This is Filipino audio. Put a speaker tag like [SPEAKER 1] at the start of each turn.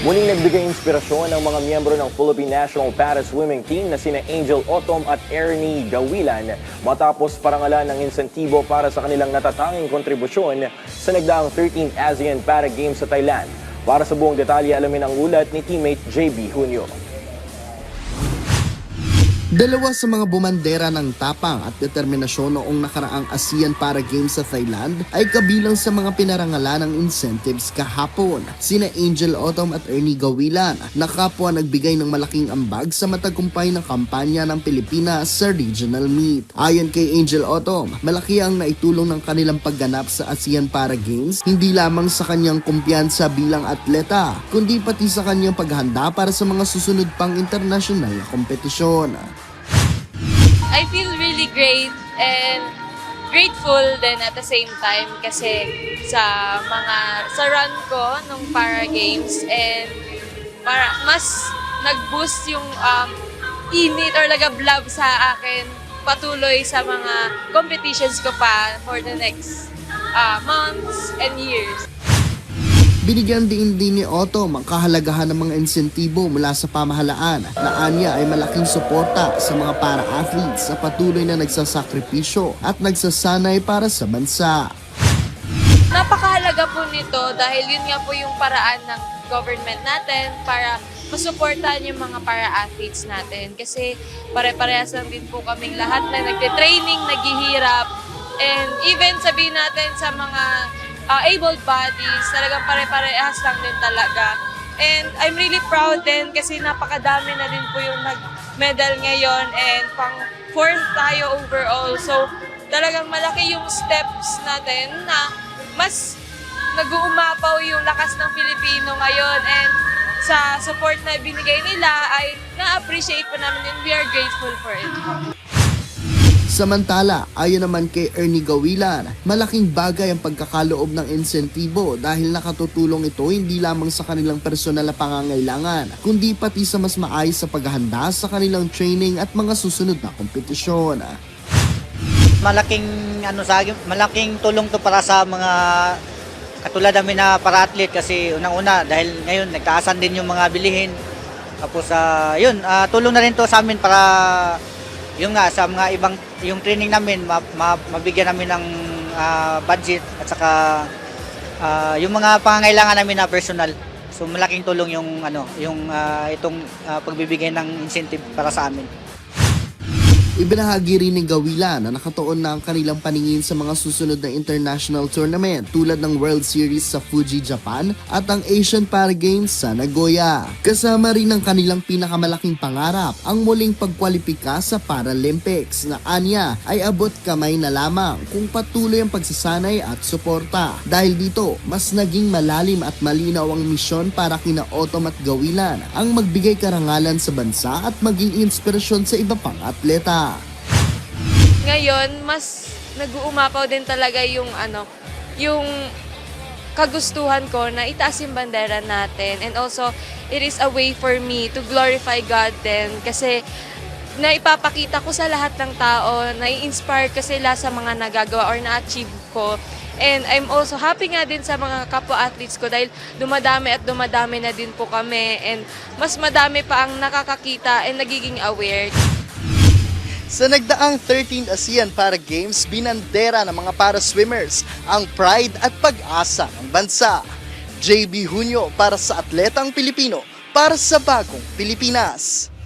[SPEAKER 1] Muling nagbigay inspirasyon ang mga miyembro ng Philippine National Para Swimming Team na sina Angel Otom at Ernie Gawilan matapos parangalan ng insentibo para sa kanilang natatanging kontribusyon sa nagdaang 13th ASEAN Para Games sa Thailand. Para sa buong detalye, alamin ang ulat ni teammate JB Junio.
[SPEAKER 2] Dalawa sa mga bumandera ng tapang at determinasyon noong nakaraang ASEAN Para Games sa Thailand ay kabilang sa mga pinarangalan ng incentives kahapon. Sina Angel Otom at Ernie Gawilan na kapwa nagbigay ng malaking ambag sa matagumpay ng kampanya ng Pilipinas sa regional meet. Ayon kay Angel Otom, malaki ang naitulong ng kanilang pagganap sa ASEAN Para Games hindi lamang sa kanyang kumpiyansa bilang atleta, kundi pati sa kanyang paghanda para sa mga susunod pang internasyonal na kompetisyon.
[SPEAKER 3] I feel really great and grateful then at the same time kasi sa run ko nung Para Games and para mas nag-boost yung init or love sa akin patuloy sa mga competitions ko pa for the next months and years.
[SPEAKER 2] Binigyan din ni Otom ang kahalagahan ng mga insentibo mula sa pamahalaan na anya ay malaking suporta sa mga para-athletes sa patuloy na nagsasakripisyo at nagsasanay para sa bansa.
[SPEAKER 3] Napakahalaga po nito dahil yun nga po yung paraan ng government natin para masuportahan yung mga para-athletes natin. Kasi pare-parehas lang din po kaming lahat na nagte-training, naghihirap, and even sabihin natin sa mga able bodies, talagang pare-parehas lang din talaga. And I'm really proud din kasi napakadami na din po yung nag-medal ngayon and pang fourth tayo overall. So talagang malaki yung steps natin na mas nag-uumapaw yung lakas ng Pilipino ngayon and sa support na binigay nila ay na-appreciate po namin and we are grateful for it.
[SPEAKER 2] Samantala, ayon naman kay Ernie Gawilan, malaking bagay ang pagkakaloob ng insentibo dahil nakatutulong ito hindi lamang sa kanilang personal na pangangailangan, kundi pati sa mas maayos sa paghahanda sa kanilang training at mga susunod na kompetisyon.
[SPEAKER 4] Malaking tulong to para sa mga katulad namin na para-athlete kasi unang-una dahil ngayon nagtaasan din yung mga bilihin. Tapos tulong na rin to sa amin para yung nga sa mga ibang yung training namin mabigyan namin ng budget at saka yung mga pangangailangan namin na personal. So malaking tulong yung itong pagbibigay ng incentive para sa amin.
[SPEAKER 2] Ibinahagi rin ni Gawilan na nakatuon na ang kanilang paningin sa mga susunod na international tournament tulad ng World Series sa Fuji, Japan at ang Asian Para Games sa Nagoya. Kasama rin ang kanilang pinakamalaking pangarap ang muling pagkwalipika sa Paralympics na anya ay abot kamay na lamang kung patuloy ang pagsasanay at suporta. Dahil dito, mas naging malalim at malinaw ang misyon para kina Otom at Gawilan ang magbigay karangalan sa bansa at maging inspirasyon sa iba pang atleta.
[SPEAKER 3] Ngayon, mas nag-uumapaw din talaga yung kagustuhan ko na itaas yung bandera natin. And also, it is a way for me to glorify God din. Kasi naipapakita ko sa lahat ng tao, nai-inspire ko sila sa mga nagagawa or na-achieve ko. And I'm also happy nga din sa mga kapwa-athletes ko dahil dumadami at dumadami na din po kami. And mas madami pa ang nakakakita and nagiging aware.
[SPEAKER 5] Sa nagdaang 13th ASEAN Para Games, binandera ng mga para-swimmers ang pride at pag-asa ng bansa. JB Junio para sa Atletang Pilipino, para sa Bagong Pilipinas.